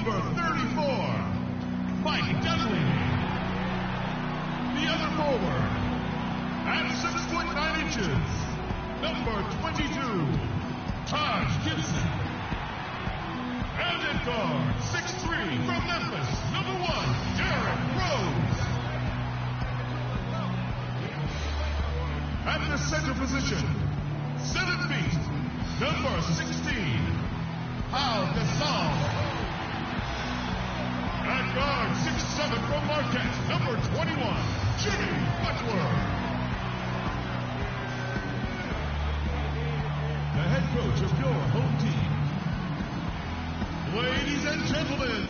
Number 34, Mike Dudley. The other forward, at 6'9" inches, number 22, Taj Gibson. And at guard, 6'3", from Memphis, number 1, Derrick Rose. At the center position, 7 feet, number 16, Pau Gasol. At guard, 6'7", from Marquette, number 21, Jimmy Butler. The head coach of your home team. Ladies and gentlemen,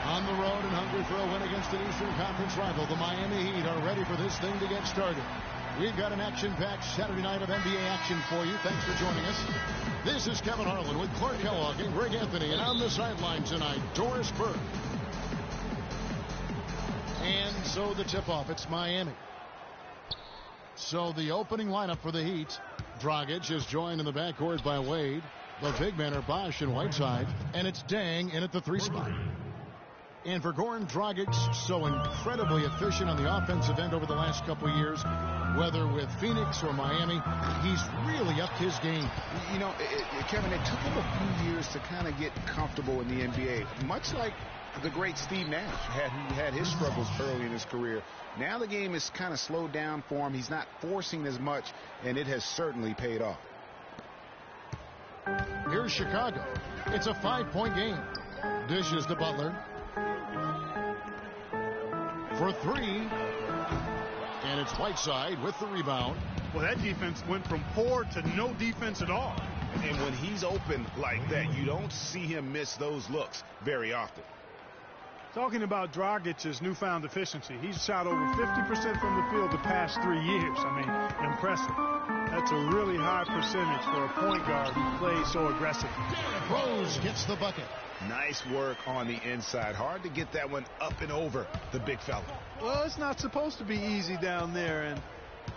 on the road and hungry for a win against an Eastern Conference rival, the Miami Heat are ready for this thing to get started. We've got an action-packed Saturday night of NBA action for you. Thanks for joining us. This is Kevin Harlan with Clark Kellogg and Greg Anthony, and on the sideline tonight, Doris Burke. And so the tip-off, it's Miami. So the opening lineup for the Heat, Dragic is joined in the backcourt by Wade. The big men are Bosch and Whiteside, and it's Dang in at the 3 spot. And for Goran Dragic, so incredibly efficient on the offensive end over the last couple of years, whether with Phoenix or Miami, he's really upped his game. You know, Kevin, it took him a few years to kind of get comfortable in the NBA, much like the great Steve Nash had his struggles early in his career. Now the game is kind of slowed down for him. He's not forcing as much, and it has certainly paid off. Here's Chicago. It's a 5-point game. Dishes to Butler. For 3. And it's Whiteside with the rebound. Well, that defense went from poor to no defense at all. And when he's open like that, you don't see him miss those looks very often. Talking about Dragic's newfound efficiency, he's shot over 50% from the field the past 3 years. I mean, impressive. That's a really high percentage for a point guard who plays so aggressively. Rose gets the bucket. Nice work on the inside. Hard to get that one up and over the big fella. Well, it's not supposed to be easy down there, and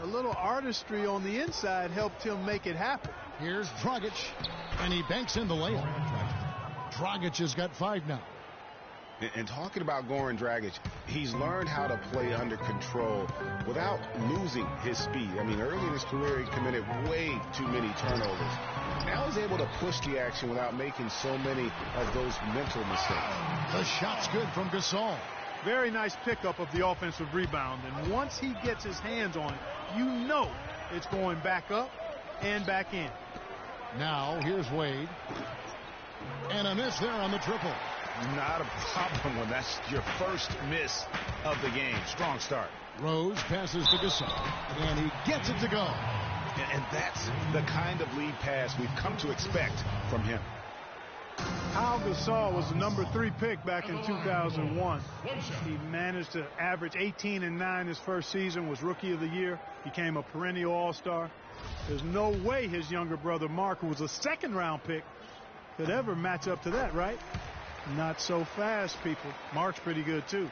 a little artistry on the inside helped him make it happen. Here's Dragic, and he banks in the layup. Dragic has got 5 now. And talking about Goran Dragic, he's learned how to play under control without losing his speed. I mean, early in his career, he committed way too many turnovers. Now he's able to push the action without making so many of those mental mistakes. The shot's good from Gasol. Very nice pickup of the offensive rebound. And once he gets his hands on it, you know it's going back up and back in. Now, here's Wade. And a miss there on the triple. Not a problem when that's your first miss of the game. Strong start. Rose passes to Gasol, and he gets it to go. And that's the kind of lead pass we've come to expect from him. Pau Gasol was the number 3 pick back in 2001. He managed to average 18 and 9 his first season, was Rookie of the Year, became a perennial All-Star. There's no way his younger brother Mark, who was a second-round pick, could ever match up to that, right? Not so fast, people. Mark's pretty good, too.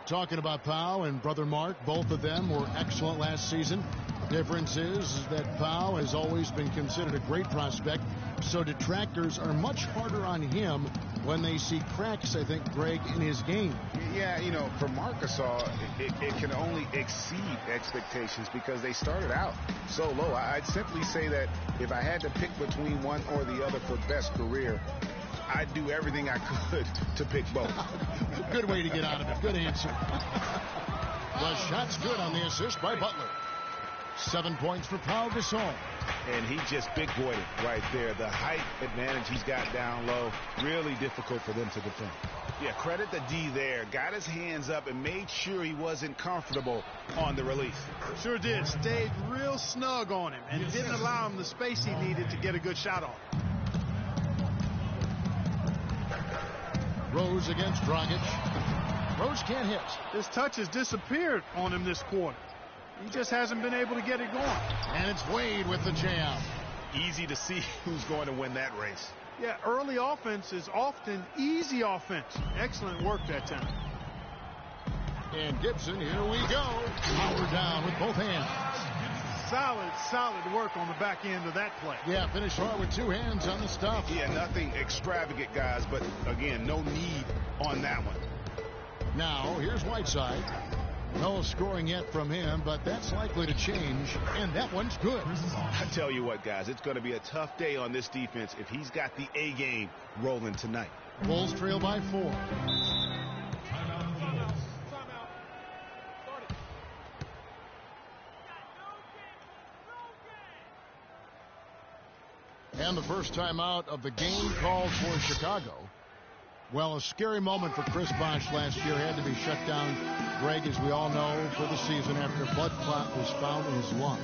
Talking about Pau and brother Mark, both of them were excellent last season. Difference is that Pau has always been considered a great prospect, so detractors are much harder on him when they see cracks, I think, Greg, in his game. Yeah, you know, for Marc Gasol, it can only exceed expectations because they started out so low. I'd simply say that if I had to pick between one or the other for best career, I'd do everything I could to pick both. Good way to get out of it. Good answer. The shot's good on the assist by Butler. 7 points for Pau Gasol. And he just big-boyed it right there. The height advantage he's got down low, really difficult for them to defend. Yeah, credit the D there. Got his hands up and made sure he wasn't comfortable on the release. Sure did. Stayed real snug on him and didn't allow him the space he needed to get a good shot off. Rose against Dragic. Rose can't hit. His touch has disappeared on him this quarter. He just hasn't been able to get it going. And it's Wade with the jam. Easy to see who's going to win that race. Yeah, early offense is often easy offense. Excellent work that time. And Gibson, here we go. Power down with both hands. Solid work on the back end of that play. Yeah, finished hard with two hands on the stuff. Yeah, nothing extravagant, guys, but again, no need on that one. Now, here's Whiteside. No scoring yet from him, but that's likely to change, and that one's good. I tell you what, guys, it's going to be a tough day on this defense if he's got the A game rolling tonight. Bulls trail by 4. And the first timeout of the game called for Chicago. Well, a scary moment for Chris Bosh last year. Had to be shut down, Greg, as we all know, for the season after a blood clot was found in his lung.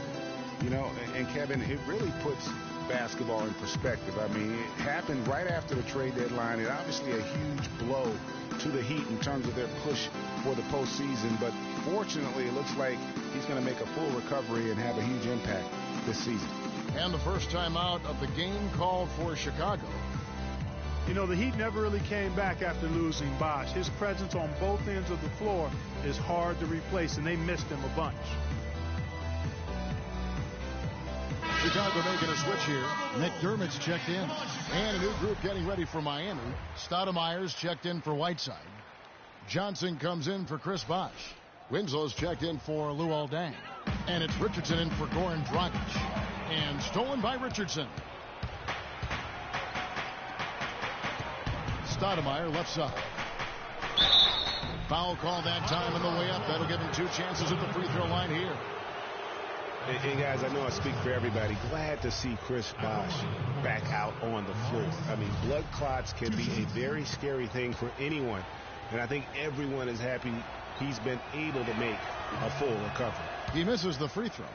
You know, and Kevin, it really puts basketball in perspective. I mean, it happened right after the trade deadline, and obviously a huge blow to the Heat in terms of their push for the postseason. But fortunately, it looks like he's going to make a full recovery and have a huge impact this season. And the first timeout of the game called for Chicago. You know, the Heat never really came back after losing Bosh. His presence on both ends of the floor is hard to replace, and they missed him a bunch. Chicago making a switch here. McDermott's checked in. And a new group getting ready for Miami. Stoudemire's checked in for Whiteside. Johnson comes in for Chris Bosh. Winslow's checked in for Luol Deng. And it's Richardson in for Goran Dragic. And stolen by Richardson. Stoudemire left side. Foul call that time on the way up. That'll give him 2 chances at the free throw line here. And guys, I know I speak for everybody. Glad to see Chris Bosh back out on the floor. I mean, blood clots can be a very scary thing for anyone. And I think everyone is happy he's been able to make a full recovery. He misses the free throw.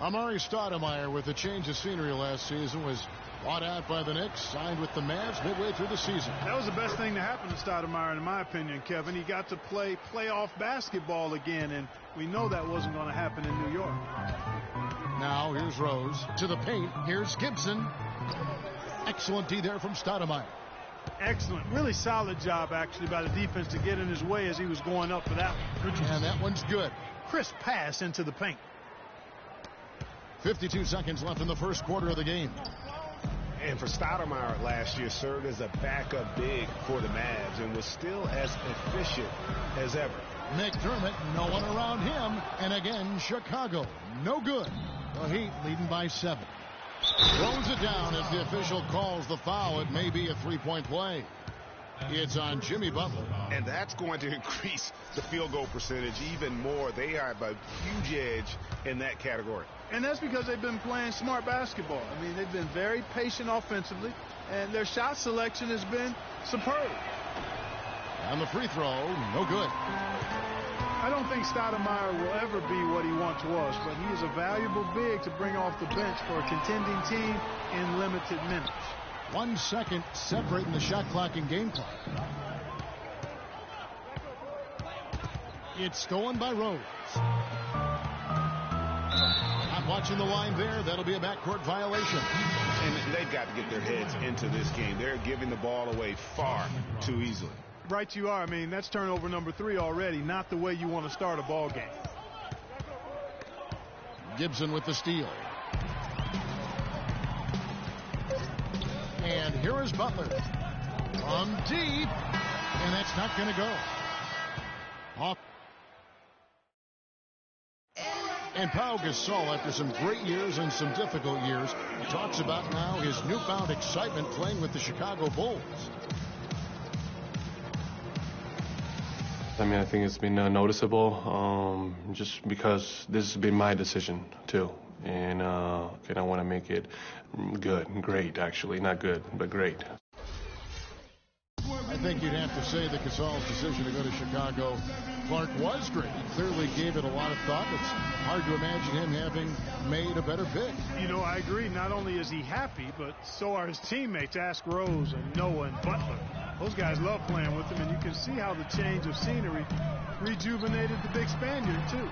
Amari Stoudemire, with a change of scenery last season, was bought out by the Knicks, signed with the Mavs midway through the season. That was the best thing to happen to Stoudemire, in my opinion, Kevin. He got to play playoff basketball again, and we know that wasn't going to happen in New York. Now here's Rose to the paint. Here's Gibson. Excellent D there from Stoudemire. Excellent. Really solid job, actually, by the defense to get in his way as he was going up for that one. And that one's good. Crisp pass into the paint. 52 seconds left in the first quarter of the game. And for Stoudemire last year, served as a backup big for the Mavs and was still as efficient as ever. McDermott, no one around him. And again, Chicago, no good. The Heat leading by 7. Throws it down as the official calls the foul. It may be a three-point play. It's on Jimmy Butler. And that's going to increase the field goal percentage even more. They have a huge edge in that category. And that's because they've been playing smart basketball. I mean, they've been very patient offensively, and their shot selection has been superb. And the free throw, no good. I don't think Stoudemire will ever be what he once was, but he is a valuable big to bring off the bench for a contending team in limited minutes. 1 second separating the shot clock and game clock. It's stolen by Rose. Not watching the line there. That'll be a backcourt violation. And they've got to get their heads into this game. They're giving the ball away far too easily. Right you are. I mean, that's turnover number 3 already. Not the way you want to start a ball game. Gibson with the steal. And here is Butler from deep, and that's not going to go. Off. And Pau Gasol, after some great years and some difficult years, talks about now his newfound excitement playing with the Chicago Bulls. I mean, I think it's been noticeable just because this has been my decision, too. And I want to make it great, actually. Not good, but great. I think you'd have to say that Gasol's decision to go to Chicago, Clark, was great. He clearly gave it a lot of thought. It's hard to imagine him having made a better pick. You know, I agree. Not only is he happy, but so are his teammates. Ask Rose and Noah and Butler. Those guys love playing with him, and you can see how the change of scenery rejuvenated the big Spaniard, too.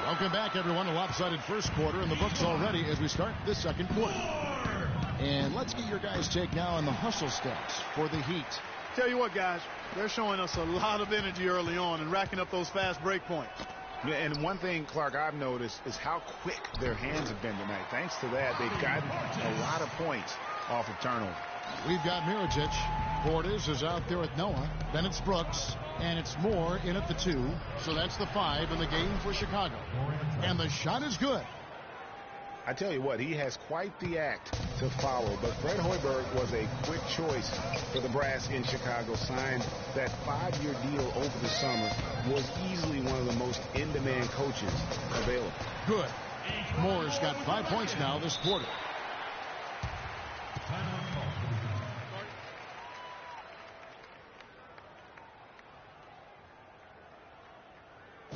Welcome back, everyone. A lopsided first quarter in the books already as we start this second quarter. And let's get your guys' take now on the hustle stats for the Heat. Tell you what, guys, they're showing us a lot of energy early on and racking up those fast break points. Yeah, and one thing, Clark, I've noticed is how quick their hands have been tonight. Thanks to that, they've gotten a lot of points off of turnover. We've got Mirotic. Portis is out there with Noah. Then it's Brooks. And it's Moore in at the 2. So that's the 5 in the game for Chicago. And the shot is good. I tell you what, he has quite the act to follow. But Fred Hoiberg was a quick choice for the brass in Chicago. Signed that 5-year deal over the summer. Was easily one of the most in-demand coaches available. Good. Moore's got 5 points now this quarter.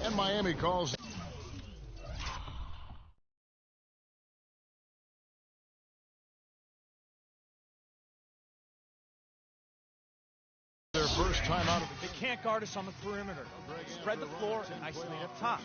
And Miami calls their first time out of They can't guard us on the perimeter. Spread the floor and isolate up top.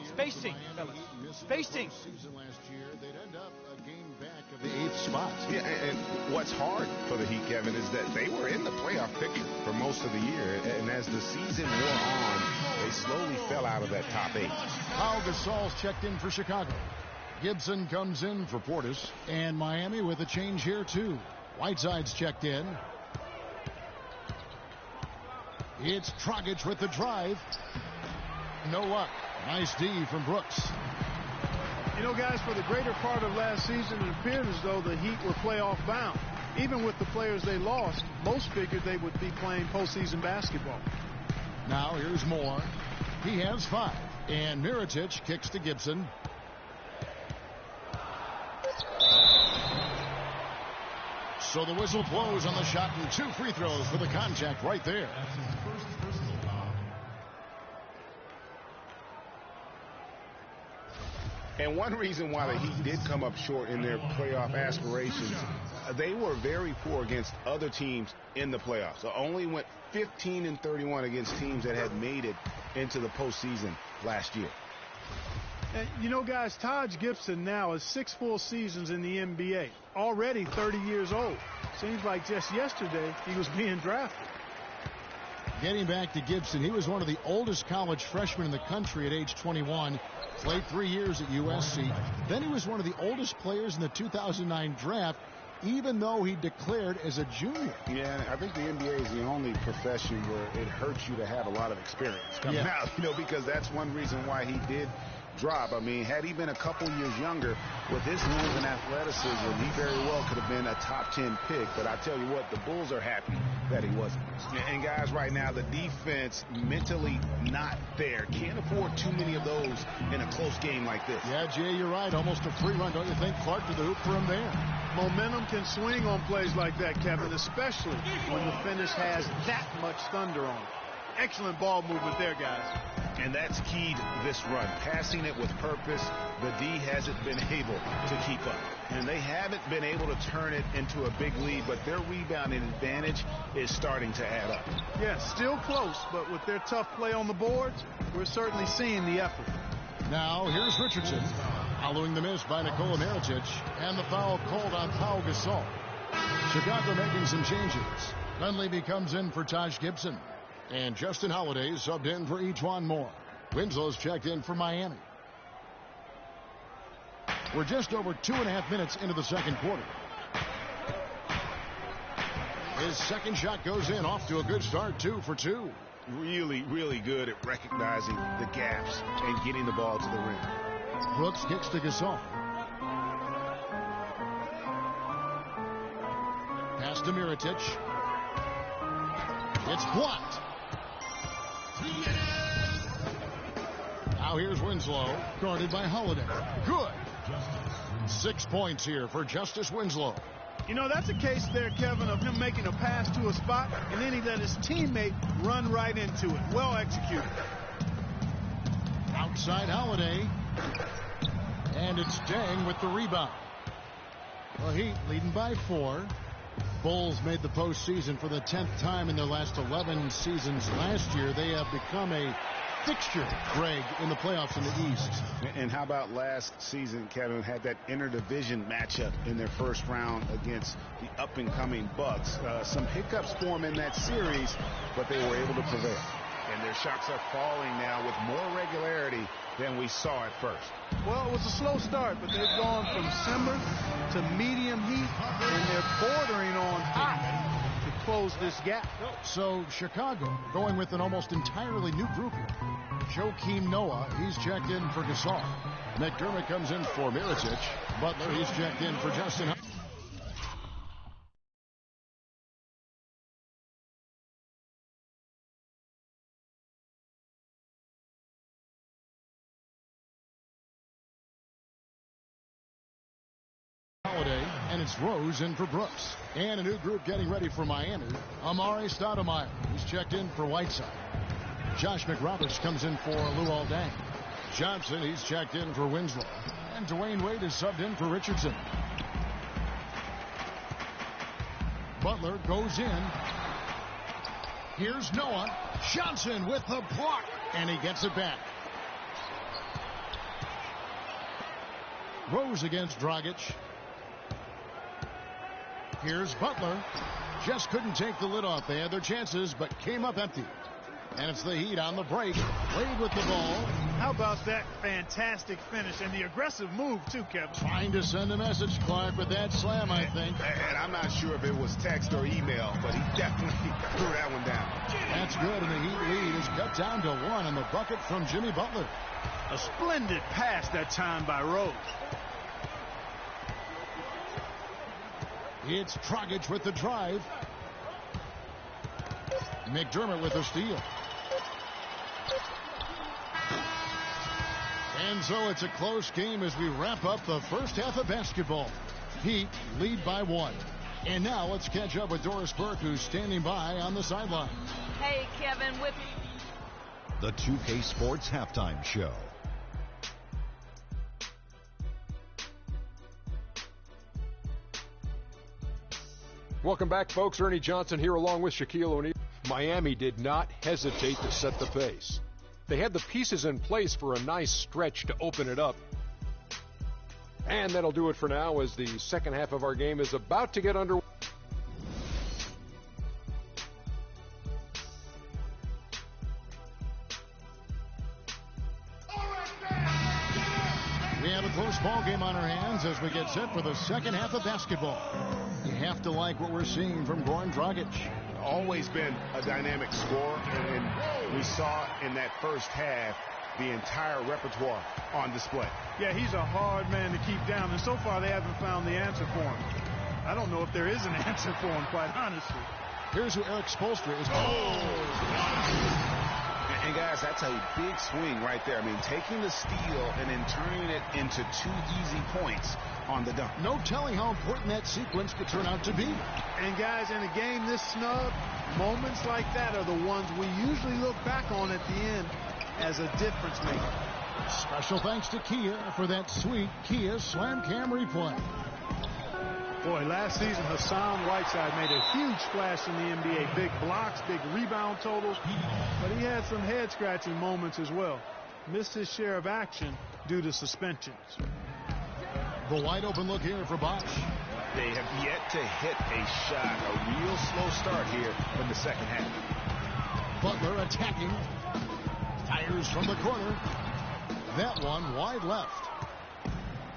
Spacing, fellas. Spacing. Last year, they'd end up a game back of the 8th spot. Yeah, and what's hard for the Heat, Kevin, is that they were in the playoff picture for most of the year. And as the season wore on, they slowly fell out of that top 8. Pau Gasol's checked in for Chicago. Gibson comes in for Portis. And Miami with a change here, too. Whiteside's checked in. It's Dragic with the drive. No luck. Nice D from Brooks. You know, guys, for the greater part of last season, it appeared as though the Heat were playoff bound. Even with the players they lost, most figured they would be playing postseason basketball. Now here's Moore. He has 5. And Mirotic kicks to Gibson. So the whistle blows on the shot and 2 free throws for the contact right there. And one reason why the Heat did come up short in their playoff aspirations, they were very poor against other teams in the playoffs. So only went 15-31 against teams that had made it into the postseason last year. And, you know, guys, Taj Gibson now has 6 full seasons in the NBA, already 30 years old. Seems like just yesterday he was being drafted. Getting back to Gibson, he was one of the oldest college freshmen in the country at age 21. Played 3 years at USC. Then he was one of the oldest players in the 2009 draft, even though he declared as a junior. Yeah, I think the NBA is the only profession where it hurts you to have a lot of experience coming out, you know, because that's one reason why he did drop. I mean, had he been a couple years younger, with his length and athleticism, he very well could have been a top 10 pick. But I tell you what, the Bulls are happy that he wasn't. And guys, right now, the defense mentally not there. Can't afford too many of those in a close game like this. Yeah, Jay, you're right. Almost a free run, don't you think? Clark to the hoop for him there. Momentum can swing on plays like that, Kevin, especially when the finish has that much thunder on it. Excellent ball movement there, guys. And that's key to this run. Passing it with purpose, the D hasn't been able to keep up. And they haven't been able to turn it into a big lead, but their rebounding advantage is starting to add up. Yeah, still close, but with their tough play on the boards, we're certainly seeing the effort. Now, here's Richardson, following the miss by Nikola Mirotic, and the foul called on Pau Gasol. Chicago making some changes. Dunleavy comes in for Taj Gibson. And Justin Holiday subbed in for Ejuan Moore. Winslow's checked in for Miami. We're just over 2.5 minutes into the second quarter. His second shot goes in, off to a good start, 2 for 2. Really, really good at recognizing the gaps and getting the ball to the rim. Brooks kicks to Gasol. Pass to Mirotic. It's blocked. Now here's Winslow, guarded by Holiday. Good. 6 points here for Justice Winslow. You know, that's a case there, Kevin, of him making a pass to a spot, and then he let his teammate run right into it. Well executed. Outside Holiday. And it's Deng with the rebound. Well, Heat leading by 4. Bulls made the postseason for the 10th time in their last 11 seasons last year. They have become a fixture, Greg, in the playoffs in the East. And how about last season, Kevin, had that interdivision matchup in their first round against the up-and-coming Bucks. Some hiccups for them in that series, but they were able to prevail. And their shots are falling now with more regularity than we saw at first. Well, it was a slow start, but they've gone from simmer to medium heat, and they're bordering on hot to close this gap. So Chicago going with an almost entirely new group here. Joakim Noah, he's checked in for Gasol. McDermott comes in for Mirotic. Butler, he's checked in for Justin. And it's Rose in for Brooks. And a new group getting ready for Miami. Amari Stoudemire. He's checked in for Whiteside. Josh McRoberts comes in for Luol Deng. Johnson, he's checked in for Winslow. And Dwayne Wade is subbed in for Richardson. Butler goes in. Here's Noah. Johnson with the block. And he gets it back. Rose against Dragic. Here's Butler. Just couldn't take the lid off. They had their chances, but came up empty. And it's the Heat on the break. Wade with the ball. How about that fantastic finish and the aggressive move, too, Kevin? Trying to send a message, Clark, with that slam, I think. And I'm not sure if it was text or email, but he definitely threw that one down. That's good, and the Heat lead is cut down to 1 on the bucket from Jimmy Butler. A splendid pass that time by Rose. It's Dragic with the drive. McDermott with the steal. And so it's a close game as we wrap up the first half of basketball. Heat lead by 1. And now let's catch up with Doris Burke, who's standing by on the sideline. Hey, Kevin, with the 2K Sports Halftime Show. Welcome back, folks. Ernie Johnson here along with Shaquille O'Neal. Miami did not hesitate to set the pace. They had the pieces in place for a nice stretch to open it up. And that'll do it for now as the second half of our game is about to get underway. We have a close ball game on our hands as we get set for the second half of basketball. You have to like what we're seeing from Goran Dragic. Always been a dynamic scorer, and we saw in that first half the entire repertoire on display. Yeah, he's a hard man to keep down, and so far they haven't found the answer for him. I don't know if there is an answer for him, quite honestly. Here's who Eric Spoelstra is. And guys, that's a big swing right there. I mean, taking the steal and then turning it into 2 easy points on the dunk. No telling how important that sequence could turn out to be. And guys, in a game this snug, moments like that are the ones we usually look back on at the end as a difference maker. Special thanks to Kia for that sweet Kia Slam Cam replay. Boy, last season Hassan Whiteside made a huge splash in the NBA. Big blocks, big rebound totals, but he had some head-scratching moments as well. Missed his share of action due to suspensions. The wide-open look here for Bosch. They have yet to hit a shot. A real slow start here in the second half. Butler attacking. Tires from the corner. That one wide left.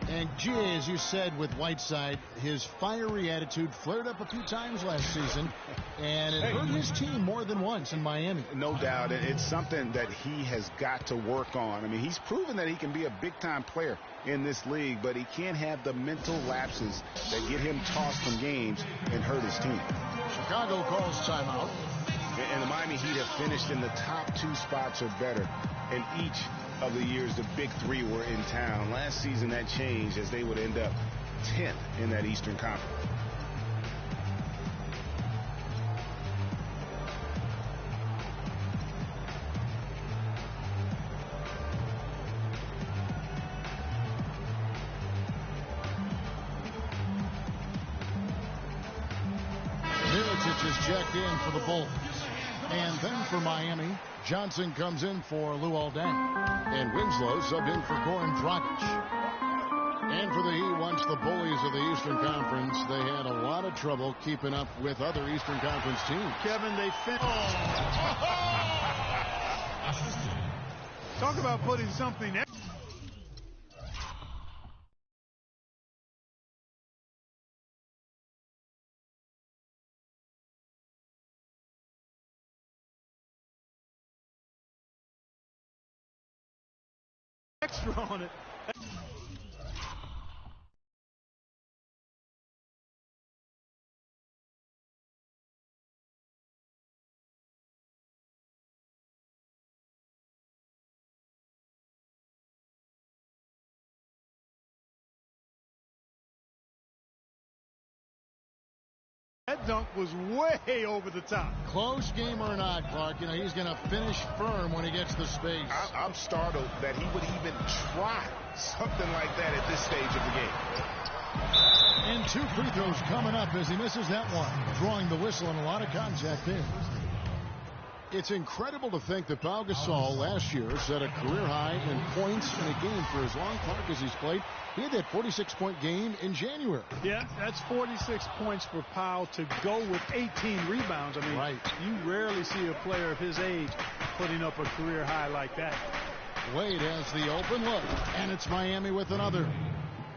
And, gee, as you said with Whiteside, his fiery attitude flared up a few times last season, and it hurt his team more than once in Miami. No doubt. It's something that he has got to work on. I mean, he's proven that he can be a big-time player in this league, but he can't have the mental lapses that get him tossed from games and hurt his team. Chicago calls timeout. And the Miami Heat have finished in the top 2 spots or better in each of the years the big 3 were in town. Last season that changed as they would end up 10th in that Eastern Conference. Mirotic is checked in for the Bulls. And then for Miami, Johnson comes in for Luol Deng. And Winslow subbed in for Goran Dragic. And for the Heat, once the bullies of the Eastern Conference, they had a lot of trouble keeping up with other Eastern Conference teams. Kevin, they talk about putting something extra on it. That dunk was way over the top. Close game or not, Clark, you know, he's going to finish firm when he gets the space. I'm startled that he would even try something like that at this stage of the game. And 2 free throws coming up as he misses that one, drawing the whistle and a lot of contact there. It's incredible to think that Pau Gasol last year set a career high in points in a game for as long, Clark, as he's played. He had that 46-point game in January. Yeah, that's 46 points for Pau to go with 18 rebounds. I mean, right. You rarely see a player of his age putting up a career high like that. Wade has the open look, and it's Miami with another.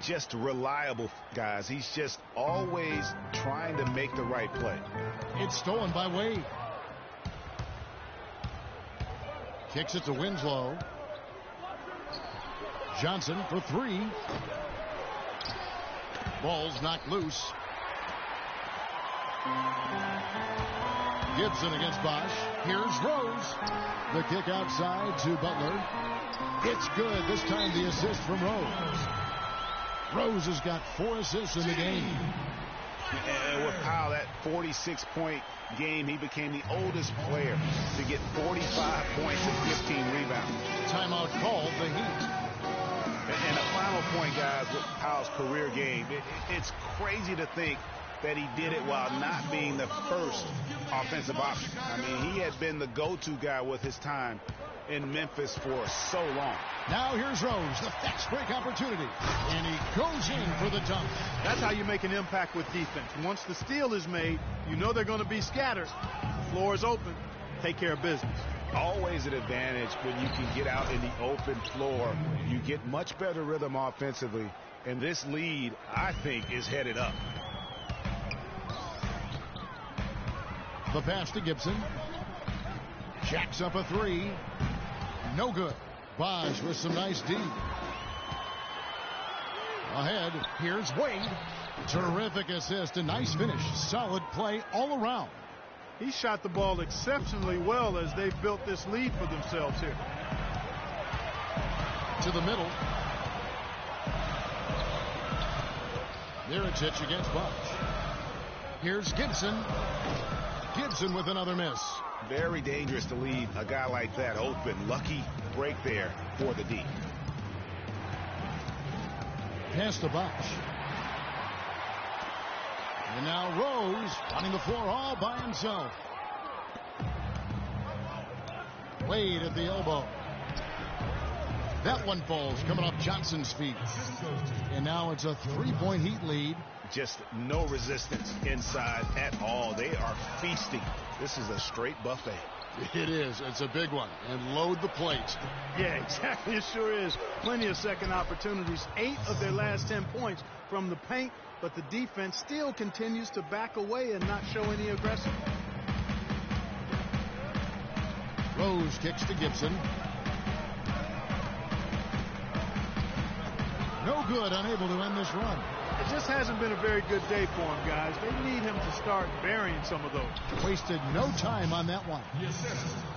Just reliable, guys. He's just always trying to make the right play. It's stolen by Wade. Kicks it to Winslow. Johnson for 3. Ball's knocked loose. Gibson against Bosch. Here's Rose. The kick outside to Butler. It's good. This time the assist from Rose. Rose has got 4 assists in the game. And with Pau, that 46-point game, he became the oldest player to get 45 points and 15 rebounds. Timeout called the Heat. And a final point, guys, with Pau's career game, it's crazy to think that he did it while not being the first offensive option. I mean, he had been the go-to guy with his time in Memphis for so long. Now here's Rose, the fast break opportunity, and he goes in for the dunk. That's how you make an impact with defense. Once the steal is made, you know they're going to be scattered. The floor is open. Take care of business. Always an advantage when you can get out in the open floor. You get much better rhythm offensively, and this lead, I think, is headed up. The pass to Gibson. Jacks up a 3. No good. Bosch with some nice D. Ahead, here's Wade. Terrific assist, a nice finish. Solid play all around. He shot the ball exceptionally well as they've built this lead for themselves here. To the middle. Mirotic against Bosch. Here's Gibson. Gibson with another miss. Very dangerous to leave a guy like that open. Lucky break there for the D. Pass to Bosch. And now Rose running the floor all by himself. Wade at the elbow. That one falls, coming off Johnson's feet. And now it's a 3-point Heat lead. Just no resistance inside at all. They are feasting. This is a straight buffet. It is. It's a big one. And load the plate. Yeah, exactly. It sure is. Plenty of second opportunities. 8 of their last 10 points from the paint, but the defense still continues to back away and not show any aggression. Rose kicks to Gibson. No good, unable to end this run. It just hasn't been a very good day for him, guys. They need him to start burying some of those. Wasted no time on that one.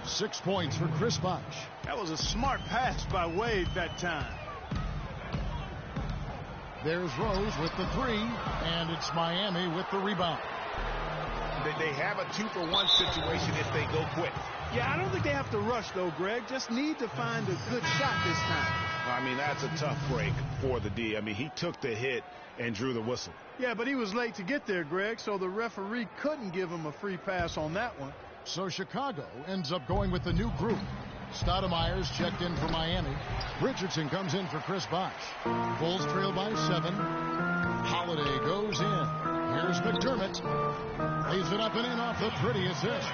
6 points for Chris Bosch. That was a smart pass by Wade that time. There's Rose with the 3, and it's Miami with the rebound. They have a 2-for-1 situation if they go quick. Yeah, I don't think they have to rush, though, Greg. Just need to find a good shot this time. I mean, that's a tough break for the D. I mean, he took the hit and drew the whistle. Yeah, but he was late to get there, Greg, so the referee couldn't give him a free pass on that one. So Chicago ends up going with the new group. Stoudemire's checked in for Miami. Richardson comes in for Chris Bosh. Bulls trail by 7. Holiday goes in. Here's McDermott. Lays it up and in off the pretty assist.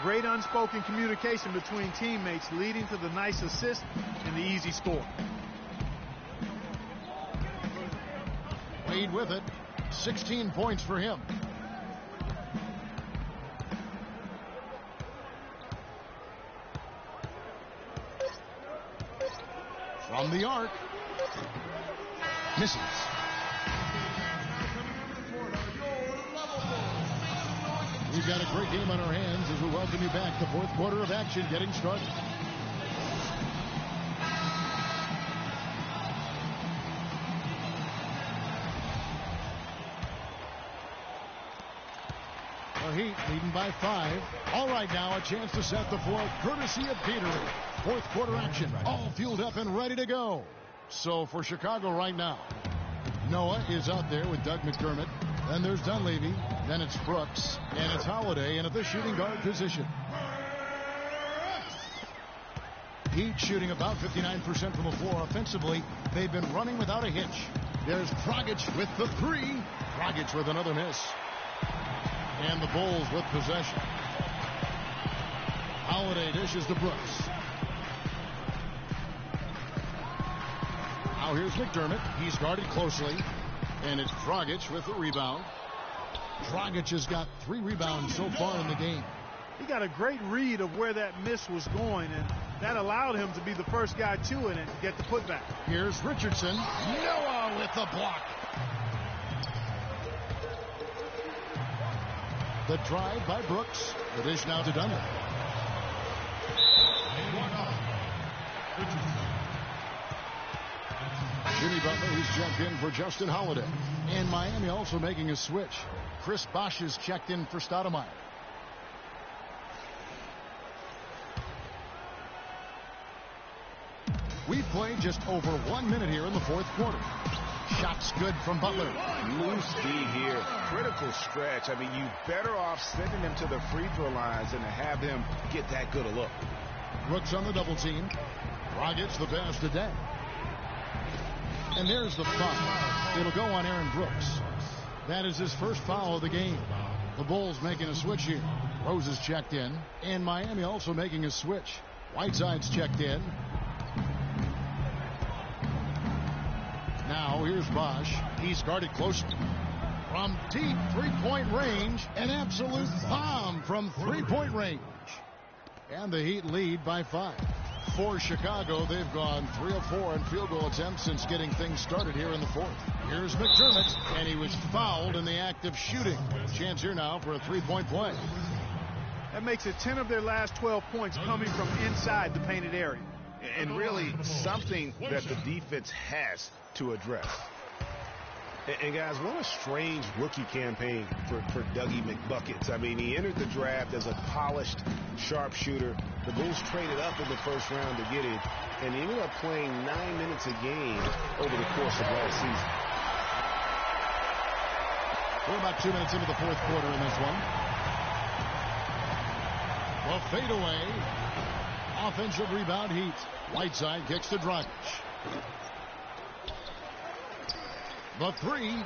Great unspoken communication between teammates leading to the nice assist and the easy score. Wade with it. 16 points for him. From the arc. Misses. We've got a great game on our hands as we welcome you back. The fourth quarter of action getting started. The Heat leading by 5. All right, now a chance to set the fourth, courtesy of Peterly. Fourth quarter action, all fueled up and ready to go. So for Chicago right now, Noah is out there with Doug McDermott. Then there's Dunleavy. Then it's Brooks. And it's Holiday in at the shooting guard position. Heat shooting about 59% from the floor. Offensively, they've been running without a hitch. There's Dragic with the 3. Dragic with another miss. And the Bulls with possession. Holiday dishes to Brooks. Now here's McDermott. He's guarded closely. And it's Dragic with the rebound. Dragic has got 3 rebounds so far in the game. He got a great read of where that miss was going, and that allowed him to be the first guy to it and get the putback. Here's Richardson. Noah with the block. The drive by Brooks. The dish now to Dunleavy. Jimmy Butler, he's checked in for Justin Holiday. And Miami also making a switch. Chris Bosh is checked in for Stoudemire. We've played just over 1 minute here in the fourth quarter. Shots good from Butler. Loose D here. Critical stretch. I mean, you better off sending him to the free throw lines than to have him get that good a look. Brooks on the double team. Dragic the pass today. And there's the foul. It'll go on Aaron Brooks. That is his first foul of the game. The Bulls making a switch here. Rose is checked in. And Miami also making a switch. Whiteside's checked in. Now here's Bosh. He's guarded closely. From deep three-point range. An absolute bomb from three-point range. And the Heat lead by 5. For Chicago, they've gone 3 of 4 in field goal attempts since getting things started here in the fourth. Here's McDermott, and he was fouled in the act of shooting. Chance here now for a three-point play. That makes it 10 of their last 12 points coming from inside the painted area. And really something that the defense has to address. And guys, what a strange rookie campaign for Dougie McBuckets. I mean, he entered the draft as a polished sharpshooter. The Bulls traded up in the first round to get him, and he ended up playing 9 minutes a game over the course of last season. We're about 2 minutes into the fourth quarter in this one. Well, fadeaway. Offensive rebound Heat. Whiteside kicks to Dragic. The 3,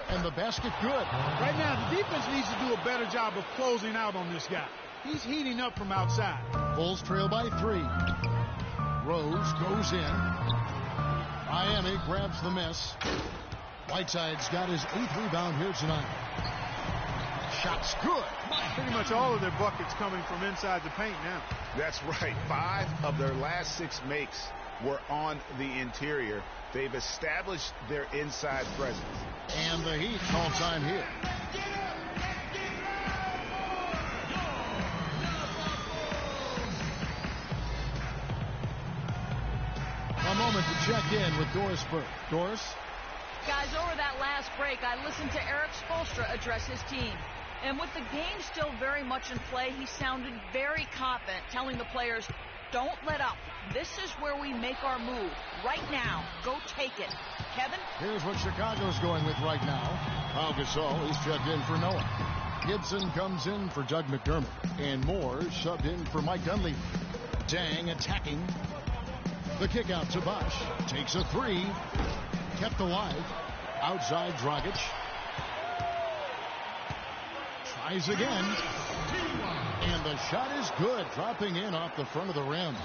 and the basket good. Right now, the defense needs to do a better job of closing out on this guy. He's heating up from outside. Bulls trail by 3. Rose goes in. Miami grabs the miss. Whiteside's got his 8th rebound here tonight. Shot's good. Pretty much all of their buckets coming from inside the paint now. That's right. 5 of their last 6 makes were on the interior. They've established their inside presence. And the Heat call time here. A moment to check in with Doris Burke. Doris? Guys, over that last break, I listened to Eric Spoelstra address his team. And with the game still very much in play, he sounded very confident, telling the players, don't let up. This is where we make our move. Right now. Go take it. Kevin? Here's what Chicago's going with right now. Pau Gasol is checked in for Noah. Gibson comes in for Doug McDermott. And Moore subbed in for Mike Dunleavy. Dang attacking. The kick out to Bosch. Takes a three. Kept alive. Outside Dragic. Tries again. And the shot is good. Dropping in off the front of the rim.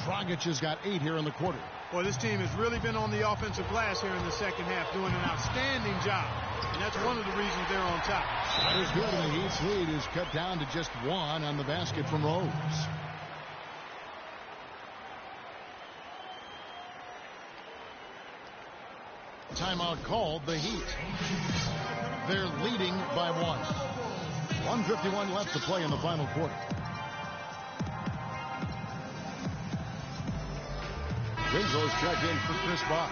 Dragic has got 8 here in the quarter. Well, this team has really been on the offensive glass here in the second half, doing an outstanding job. And that's one of the reasons they're on top. Shot is good, and the Heat's lead is cut down to just 1 on the basket from Rose. Timeout called, the Heat. They're leading by 1. 1:51 left to play in the final quarter. Winslow's checked in for Chris Bosh.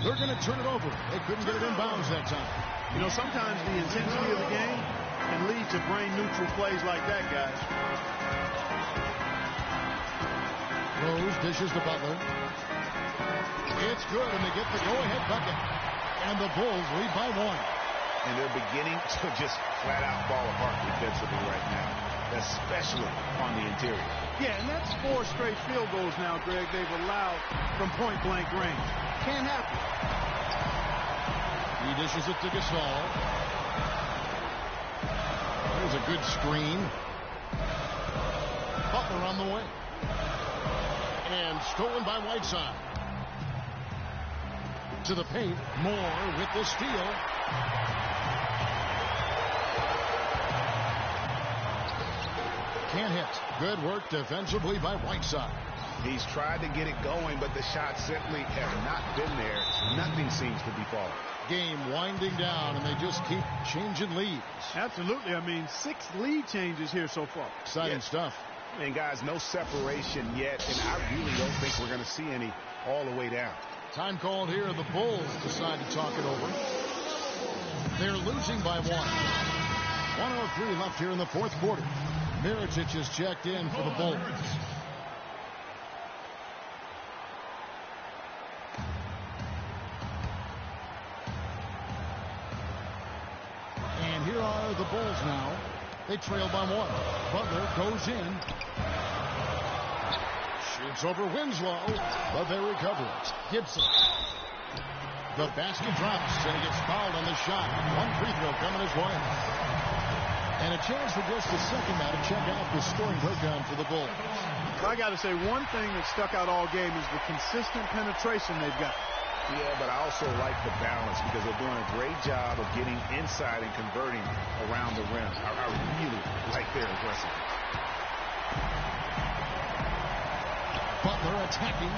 They're going to turn it over. They couldn't get it in bounds that time. You know, sometimes the intensity of the game can lead to brain-neutral plays like that, guys. Rose dishes to Butler. It's good, and they get the go-ahead bucket. And the Bulls lead by 1. And they're beginning to just flat-out fall apart defensively right now, especially on the interior. Yeah, and that's 4 straight field goals now, Greg, they've allowed from point-blank range. Can't happen. He dishes it to Gasol. There's a good screen. Butler on the way. And stolen by Whiteside. To the paint. Moore with the steal. Can't hit. Good work defensively by Whiteside. He's tried to get it going, but the shots simply have not been there. Nothing seems to be falling. Game winding down, and they just keep changing leads. Absolutely. I mean, 6 lead changes here so far. Exciting stuff. And, guys, no separation yet, and I really don't think we're going to see any all the way down. Time called here. The Bulls decide to talk it over. They're losing by 1. 1:03 left here in the fourth quarter. Mirotic is checked in for the Bulls. And here are the Bulls now. They trail by 1. Butler goes in. Shoots over Winslow, but they recover it. Gibson. The basket drops, and he gets fouled on the shot. 1 free throw coming his way. And a chance for just a second now to check out the scoring breakdown for the Bulls. I got to say, one thing that stuck out all game is the consistent penetration they've got. Yeah, but I also like the balance because they're doing a great job of getting inside and converting around the rim. I really like their aggressiveness. Butler attacking.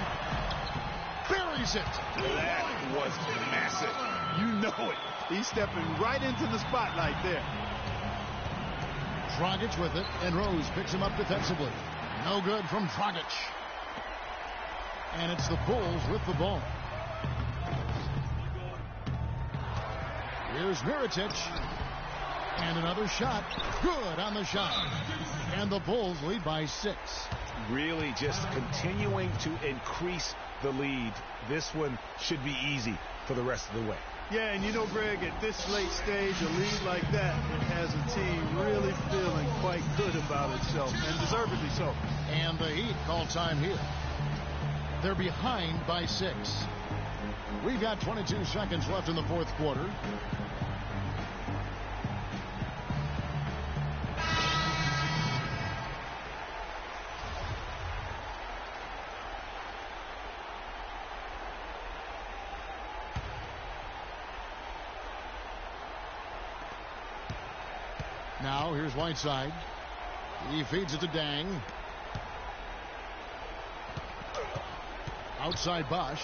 Buries it. That was massive. You know it. He's stepping right into the spotlight there. Dragic with it, and Rose picks him up defensively. No good from Dragic. And it's the Bulls with the ball. Here's Mirotic. And another shot. Good on the shot. And the Bulls lead by 6. Really just continuing to increase the lead. This one should be easy for the rest of the way. Yeah, and you know, Greg, at this late stage, a lead like that, it has a team really feeling quite good about itself, and deservedly so. And the Heat call time here. They're behind by 6. We've got 22 seconds left in the fourth quarter. Now, here's Whiteside. He feeds it to Dang. Outside Bosch.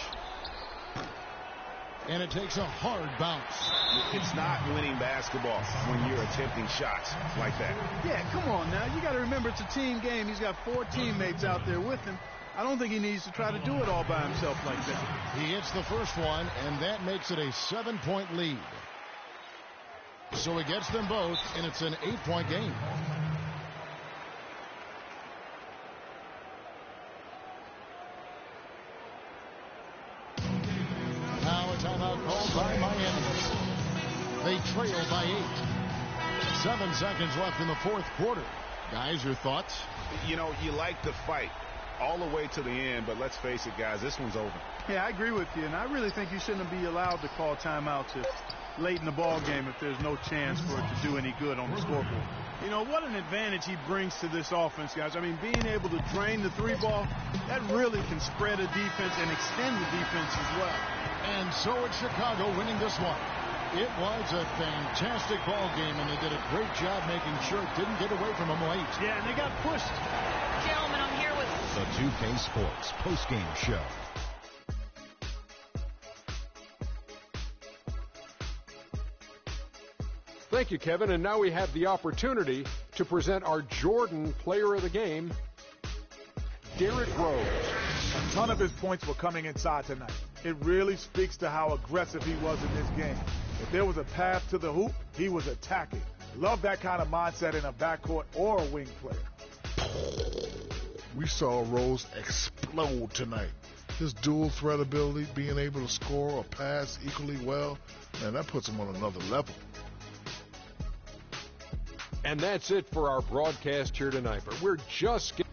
And it takes a hard bounce. It's not winning basketball when you're attempting shots like that. Yeah, come on now. You got to remember it's a team game. He's got 4 teammates out there with him. I don't think he needs to try to do it all by himself like that. He hits the first one, and that makes it a 7-point lead. So he gets them both, and it's an 8-point game. Now a timeout called by Miami. They trail by 8. 7 seconds left in the fourth quarter. Guys, your thoughts? You know, you like the fight all the way to the end, but let's face it, guys, this one's over. Yeah, I agree with you, and I really think you shouldn't be allowed to call timeouts late in the ball game if there's no chance for it to do any good on the scoreboard. You know, what an advantage he brings to this offense, guys. I mean, being able to drain the 3-ball, that really can spread a defense and extend the defense as well. And so it's Chicago winning this one. It was a fantastic ball game, and they did a great job making sure it didn't get away from them late. Yeah, and they got pushed. Gentlemen, I'm here with The 2K Sports postgame show. Thank you, Kevin. And now we have the opportunity to present our Jordan Player of the Game, Derrick Rose. A ton of his points were coming inside tonight. It really speaks to how aggressive he was in this game. If there was a path to the hoop, he was attacking. Love that kind of mindset in a backcourt or a wing player. We saw Rose explode tonight. His dual threat ability, being able to score or pass equally well, man, that puts him on another level. And that's it for our broadcast here tonight. But we're just getting